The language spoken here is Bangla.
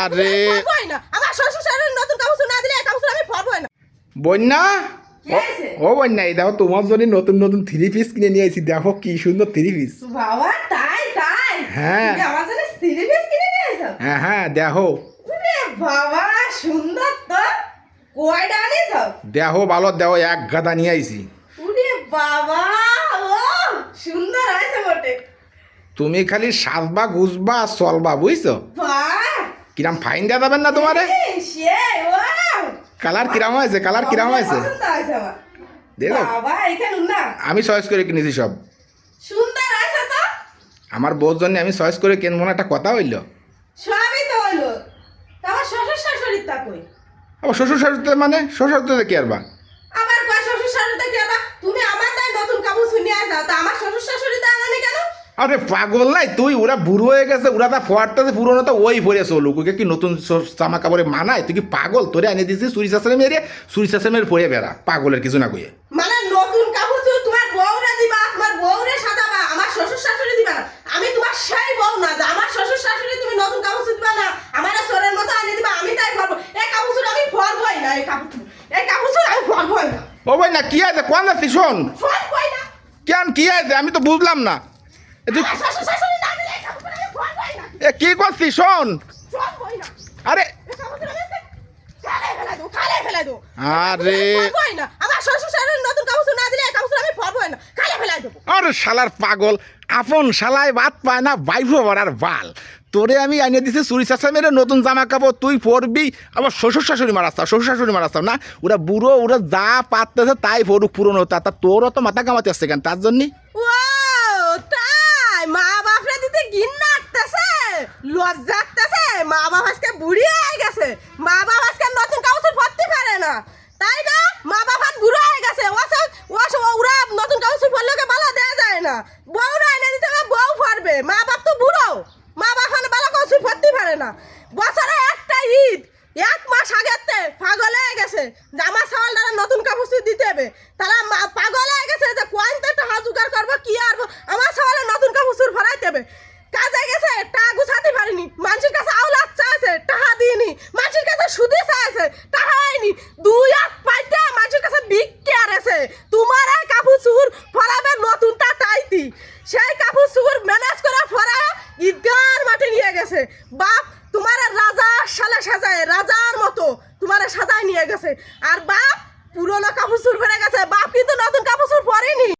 আরে আমার শ্বশুর শাশুড়ি নতুন কাপড় না দিলে কাপড় আমি পরবই না। বন্যা ও বন্যা এই দেখো তোমার জন্য নতুন নতুন থ্রি পিস কিনে নিয়ে এসেছি, দেখো কি সুন্দর থ্রি পিস। বাবা তাই তাই হ্যাঁ তুমি আমার জন্য থ্রি পিস কিনে নিয়ে এসেছো? হ্যাঁ হ্যাঁ দেখো ওরে বাবা সুন্দর তো, কয়টা আনিছো? দেখো ভালো দেখো এক গাদা নিয়ে আইছি। ওরে বাবা ও সুন্দর হয়েছে বটে। তুমি খালি সাজবা গুজবা আর চলবা বুঝছো? বাহ কিরাম ফাইন দেওয়া যাবেন না তোমারে? সে ওয়াও কালার কিরাম হয়েছে, কালার কিরাম হয়েছে পছন্দ হয়েছে আমার। দেখো বাবা এখানে না আমি চয়েস করে কিনেছি সব। সুন্দর হয়েছে তো, আমার বউর জন্য আমি চয়েস করে কিনবো না, একটা কথা হইলো। সবই তো হলো। তা আমার শ্বশুর শাশুড়ির তা কই? আবার শ্বশুর শাশুড়িতে মানে শ্বশুর শাশুড়িতে কি আরবা? আমার কয় শ্বশুর শাশুড়িতে কি আবার? তুমি আমার তাই নতুন কাপড় শুনিয়ে আসা, তা আমার শ্বশুর শাশুড়িতে আনানি কেন? আরে পাগল নাই তুই, ওরা বুড়ো হয়ে গেছে, ওরা তা ফোয়ারটাতে পুরোনো তো ওই পরে চলুক, ওকে কি নতুন জামা কাপড়ে মানায়? তুই কি পাগল? তোরে এনে দিছিস চুরি চাষারে মেরে, চুরি চাষামের পরে বেড়া, পাগলের কিছু না কইয়ে। মানে নতুন কাপড় শুধু তোমার বউরে দিবা, তোমার বউরে সাজাবা, আমার শ্বশুর শাশুড়ি দিবা না। আমি তোমার সেই বউ না যে আমার শ্বশুর শাশুড়ি তুমি নতুন কাপড় দিবা না, আমার সোরের মতো আনি দিবা, আমি তাই পরবো। এই কাপড় আমি পরবই না, এই কাপড় আমি পরবই না। ও ভাই না কি আছে কোন যাচ্ছি শোন, পরবই না। কেন কি আছে আমি তো বুঝলাম না। এ তুই আমার শ্বশুর শাশুড়ি না দিলে এই কাপড় আমি পরবই না। এ কি করছিস শোন? পরবই না। আরে এই কাপড় আমি খালে ফেলে দাও। আরে পরবই না। আমার শ্বশুর শাশুড়ি নতুন কাপড় না দিলে এই কাপড় আমি পরবই না, খালে ফেলে দেবো। আরে শালার পাগল, আপন শালায় বাদ পায় না বাইফো বড়ার বাল। তোরে আমি আইনে দিছি চুরি চাষা মেরে নতুন জামা কাপড়, তুই পরবি আবার শ্বশুর শাশুড়ি মারাস্তাও, শ্বশুর শাশুড়ি মারাস্তাও না। ওরা বুড়ো, ওরা যা পাততেছে তাই পড়ুক পুরনো, তা তোরও তো মাথা কামাতে আসছে কেন তার জন্যই? ও তাই মা বাপরে দিতে ঘিন্না আসতেছে, লজ্জা আসতেছে। মা বাপ আজকে বুড়ি হয়ে গেছে, মা বাপ আজকে নতুন কাপড় পরতে পারে না, তাই না? মা বাপ আর বুড়ো হয়ে গেছে, ওরা নতুন কাপড় পরলে বালা দেওয়া যায় না। বউ না এনে দিতে হবে, বউ পরবে। মা বাপ তো বুড়ো, মা বাপ মানে বালা কাপড় পরতে পারে না। বছরে একটা ঈদ, এক মাস আগেতে পাগল হয়ে গেছে যে আমার সওয়ালদারা নতুন কাপড় দিতে হবে। তারা পাগল হয়ে গেছে যে কোয়ান্তে একটা হাত জোগাড় করবো কি আর আমার সওয়ালে নতুন কাপড় ভরাইতে হবে।